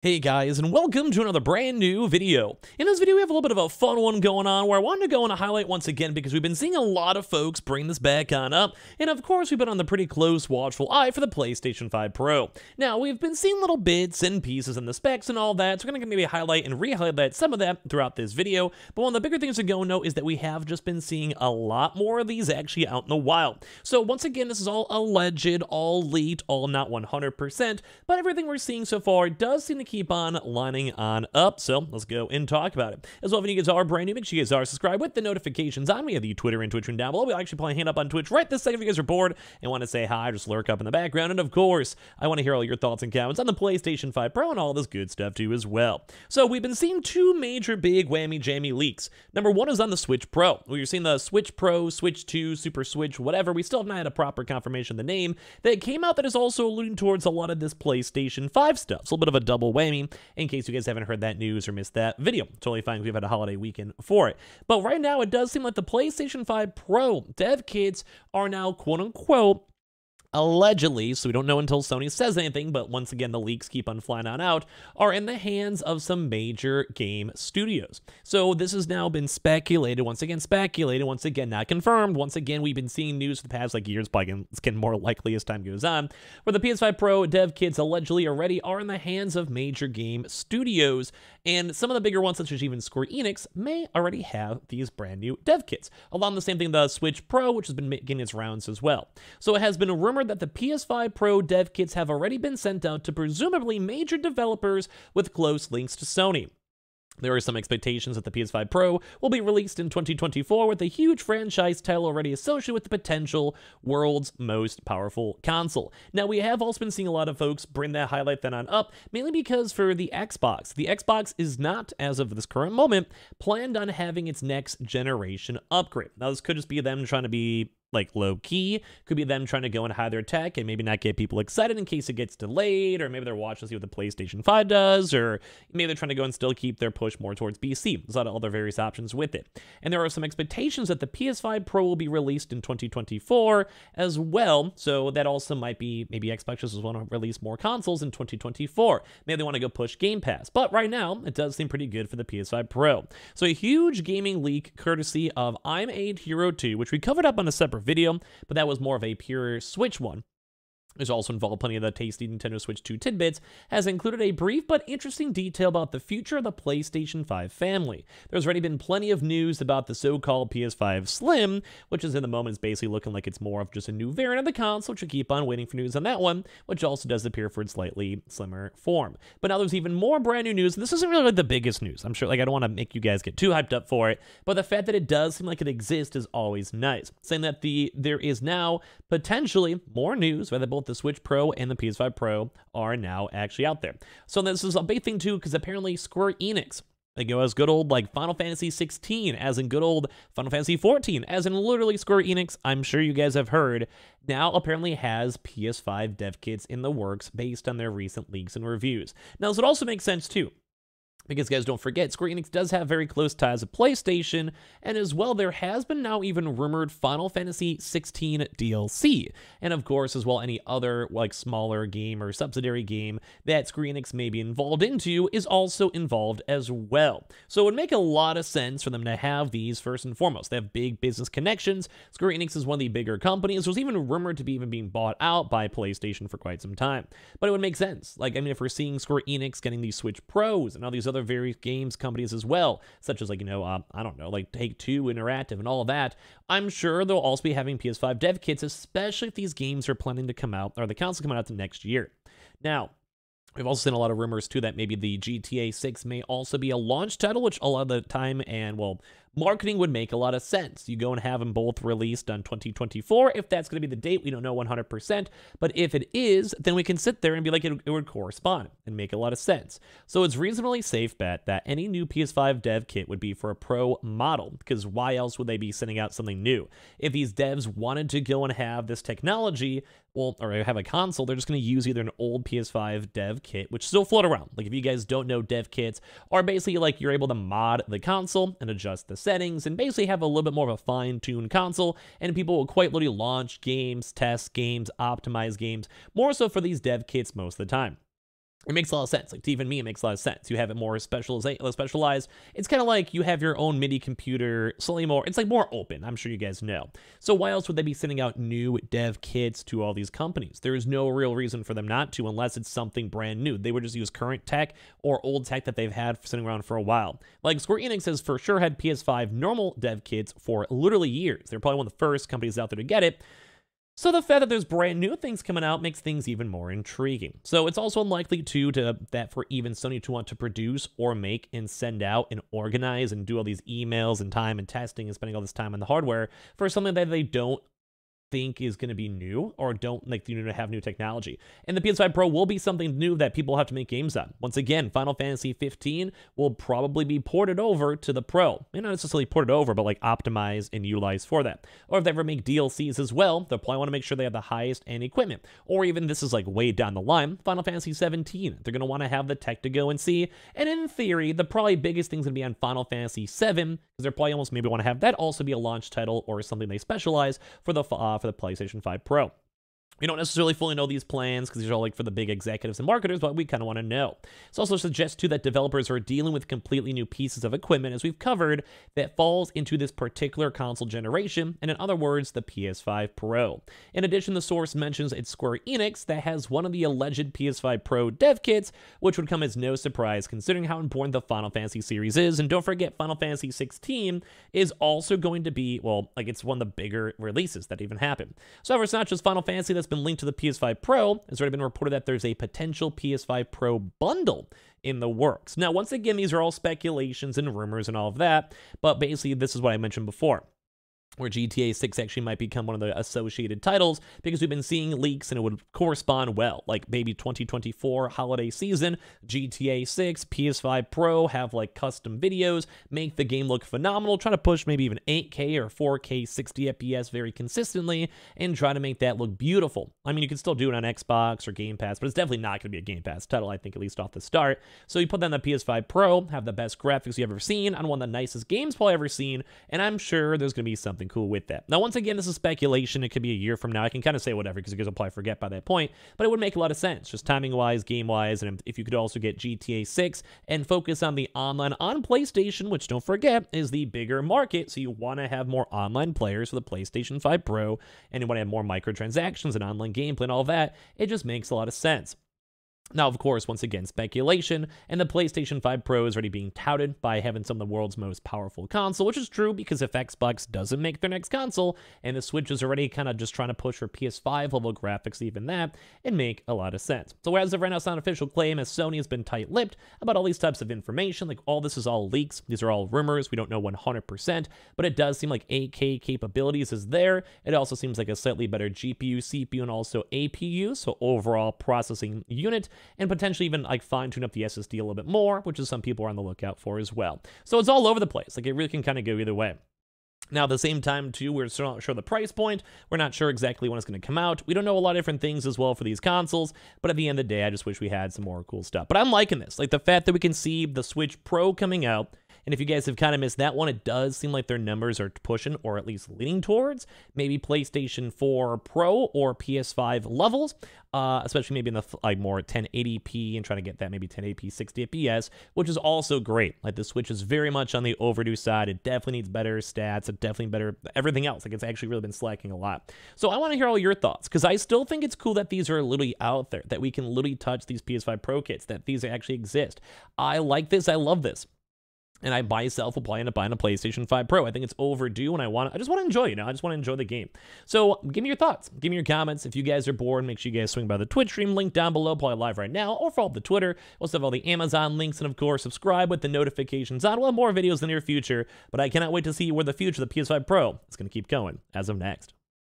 Hey guys, and welcome to another brand new video. In this video, we have a little bit of a fun one going on where I wanted to go and highlight once again because we've been seeing a lot of folks bring this back on up, and of course we've been on the pretty close watchful eye for the PlayStation 5 Pro. Now, we've been seeing little bits and pieces in the specs and all that, so we're going to maybe highlight and re-highlight some of that throughout this video, but one of the bigger things to go note is that we have just been seeing a lot more of these actually out in the wild. So once again, this is all alleged, all leaked, all not 100%, but everything we're seeing so far does seem to keep on lining on up, so let's go and talk about it. As well, if you guys are brand new, make sure you guys are subscribed with the notifications on. We have the Twitter and Twitch one down below. We'll actually play hand up on Twitch right this second if you guys are bored and want to say hi, just lurk up in the background. And of course, I want to hear all your thoughts and comments on the PlayStation 5 Pro and all this good stuff too as well. So we've been seeing two major big whammy jammy leaks. Number one is on the Switch Pro. We've seen the Switch Pro, Switch 2, Super Switch, whatever. We still have not had a proper confirmation of the name that came out that is also alluding towards a lot of this PlayStation 5 stuff. So a little bit of a double whammy in case you guys haven't heard that news or missed that video. Totally fine, we've had a holiday weekend for it. But right now, it does seem like the PlayStation 5 Pro dev kits are now quote-unquote allegedly, so we don't know until Sony says anything, but once again, the leaks keep on flying on out, are in the hands of some major game studios. So this has now been speculated, once again, not confirmed. Once again, we've been seeing news for the past years, probably it's getting more likely as time goes on, where the PS5 Pro dev kits allegedly already are in the hands of major game studios, and some of the bigger ones, such as even Square Enix, may already have these brand new dev kits. Along the same thing, the Switch Pro, which has been getting its rounds as well. So it has been rumored that the PS5 Pro dev kits have already been sent out to presumably major developers with close links to Sony. There are some expectations that the PS5 Pro will be released in 2024 with a huge franchise title already associated with the potential world's most powerful console. Now, we have also been seeing a lot of folks bring that highlight then on up, mainly because for the Xbox is not, as of this current moment, planned on having its next generation upgrade. Now, this could just be them trying to be like low-key, could be them trying to go and hide their tech and maybe not get people excited in case it gets delayed, or maybe they're watching to see what the PlayStation 5 does, or maybe they're trying to go and still keep their push more towards PC. There's a lot of other various options with it. And there are some expectations that the PS5 Pro will be released in 2024 as well, so that also might be, maybe Xbox just want to release more consoles in 2024. Maybe they want to go push Game Pass, but right now, it does seem pretty good for the PS5 Pro. So a huge gaming leak courtesy of I'm a Hero 2, which we covered up on a separate video, but that was more of a pure Switch one. There's also involved plenty of the tasty Nintendo Switch 2 tidbits, has included a brief but interesting detail about the future of the PlayStation 5 family. There's already been plenty of news about the so-called PS5 Slim, which is in the moment is basically looking like it's more of just a new variant of the console, which we keep on waiting for news on that one, which also does appear for its slightly slimmer form. But now there's even more brand new news, and this isn't really like the biggest news. I'm sure, like, I don't want to make you guys get too hyped up for it, but the fact that it does seem like it exists is always nice. Saying that there is now potentially more news, whether both the Switch Pro and the PS5 Pro are now actually out there. So this is a big thing too, because apparently Square Enix, they go as good old like Final Fantasy 16, as in good old Final Fantasy 14, as in literally Square Enix, I'm sure you guys have heard, now apparently has PS5 dev kits in the works based on their recent leaks and reviews. Now, this would also make sense too, because guys, don't forget, Square Enix does have very close ties with PlayStation, and as well, there has been now even rumored Final Fantasy 16 DLC. And of course, as well, any other like smaller game or subsidiary game that Square Enix may be involved into is also involved as well. So it would make a lot of sense for them to have these first and foremost. They have big business connections. Square Enix is one of the bigger companies. There's even rumored to be even being bought out by PlayStation for quite some time. But it would make sense. Like, I mean, if we're seeing Square Enix getting these Switch Pros and all these other various games companies as well, such as like, I don't know, like Take-Two Interactive and all of that, I'm sure they'll also be having PS5 dev kits, especially if these games are planning to come out, or the console coming out the next year. Now, we've also seen a lot of rumors too that maybe the GTA 6 may also be a launch title, which a lot of the time and, well, marketing would make a lot of sense. You go and have them both released on 2024. If that's going to be the date, we don't know 100%. But if it is, then we can sit there and be like, it would correspond and make a lot of sense. So it's reasonably safe bet that any new PS5 dev kit would be for a Pro model, because why else would they be sending out something new? If these devs wanted to go and have this technology, well, or have a console, they're just going to use either an old PS5 dev kit, which still float around. Like, if you guys don't know, dev kits are basically like you're able to mod the console and adjust the settings and basically have a little bit more of a fine-tuned console, and people will quite literally launch games, test games, optimize games, more so for these dev kits most of the time. It makes a lot of sense. Like, to even me, it makes a lot of sense. You have it more specialized. It's kind of like you have your own MIDI computer, slightly more, it's like more open. I'm sure you guys know. So why else would they be sending out new dev kits to all these companies? There is no real reason for them not to, unless it's something brand new. They would just use current tech or old tech that they've had sitting around for a while. Like, Square Enix has for sure had PS5 normal dev kits for literally years. They're probably one of the first companies out there to get it. So the fact that there's brand new things coming out makes things even more intriguing. So it's also unlikely too that for even Sony to want to produce or make and send out and organize and do all these emails and time and testing and spending all this time on the hardware for something that they don't think is going to be new or don't like to have new technology. And the PS5 Pro will be something new that people have to make games on. Once again, Final Fantasy 15 will probably be ported over to the Pro. Not necessarily ported over, but like optimized and utilized for that. Or if they ever make DLCs as well, they'll probably want to make sure they have the highest end equipment. Or even, this is like way down the line, Final Fantasy 17. They're going to want to have the tech to go and see. And in theory, the probably biggest thing's going to be on Final Fantasy 7, because they're probably almost maybe want to have that also be a launch title or something they specialize for the PlayStation 5 Pro. We don't necessarily fully know these plans because these are all like for the big executives and marketers, but we kind of want to know. This also suggests too that developers are dealing with completely new pieces of equipment, as we've covered, that falls into this particular console generation, and in other words, the PS5 Pro. In addition, the source mentions it's Square Enix that has one of the alleged PS5 Pro dev kits, which would come as no surprise considering how important the Final Fantasy series is. And don't forget, Final Fantasy 16 is also going to be, well, like it's one of the bigger releases that even happened. So however, it's not just Final Fantasy that's been linked to the PS5 Pro. It's already been reported that there's a potential PS5 Pro bundle in the works. Now, once again, these are all speculations and rumors and all of that, but basically this is what I mentioned before, where GTA 6 actually might become one of the associated titles, because we've been seeing leaks and it would correspond well. Like maybe 2024 holiday season, GTA 6, PS5 Pro, have like custom videos, make the game look phenomenal, try to push maybe even 8K or 4K 60 FPS very consistently, and try to make that look beautiful. I mean, you can still do it on Xbox or Game Pass, but it's definitely not going to be a Game Pass title, I think, at least off the start. So you put that on the PS5 Pro, have the best graphics you've ever seen, on one of the nicest games probably ever seen, and I'm sure there's going to be something cool with that. Now, once again, this is speculation. It could be a year from now. I can kind of say whatever because you guys will probably forget by that point, but it would make a lot of sense, just timing-wise, game-wise, and if you could also get GTA 6 and focus on the online on PlayStation, which, don't forget, is the bigger market, so you want to have more online players for the PlayStation 5 Pro, and you want to have more microtransactions and online gameplay and all that. It just makes a lot of sense. Now, of course, once again, speculation, and the PlayStation 5 Pro is already being touted by having some of the world's most powerful console, which is true because if Xbox doesn't make their next console, and the Switch is already kind of just trying to push for PS5 level graphics, even that, it make a lot of sense. So as of right now, it's not an official claim, as Sony has been tight-lipped about all these types of information. Like, all this is all leaks. These are all rumors. We don't know 100%, but it does seem like 8K capabilities is there. It also seems like a slightly better GPU, CPU, and also APU, so overall processing unit, and potentially even like fine-tune up the SSD a little bit more, which is some people are on the lookout for as well. So it's all over the place. Like, it really can kind of go either way. Now, at the same time, too, we're still not sure the price point. We're not sure exactly when it's going to come out. We don't know a lot of different things as well for these consoles, but at the end of the day, I just wish we had some more cool stuff. But I'm liking this. Like, the fact that we can see the Switch Pro coming out, and if you guys have kind of missed that one, it does seem like their numbers are pushing, or at least leaning towards, maybe PlayStation 4 Pro or PS5 levels, especially maybe in the like more 1080p and trying to get that maybe 1080p 60 FPS, which is also great. Like, the Switch is very much on the overdue side. It definitely needs better stats. It definitely better everything else. Like, it's actually really been slacking a lot. So I want to hear all your thoughts, because I still think it's cool that these are literally out there, that we can literally touch these PS5 Pro kits, that these actually exist. I like this. I love this. And I myself will probably end up buying a PlayStation 5 Pro. I think it's overdue, and I just want to enjoy, I just want to enjoy the game. So give me your thoughts. Give me your comments. If you guys are bored, make sure you guys swing by the Twitch stream link down below, probably live right now, or follow the Twitter. We'll also have all the Amazon links, and of course, subscribe with the notifications on. We'll have more videos in the near future, but I cannot wait to see where the future of the PS5 Pro is going to keep going as of next.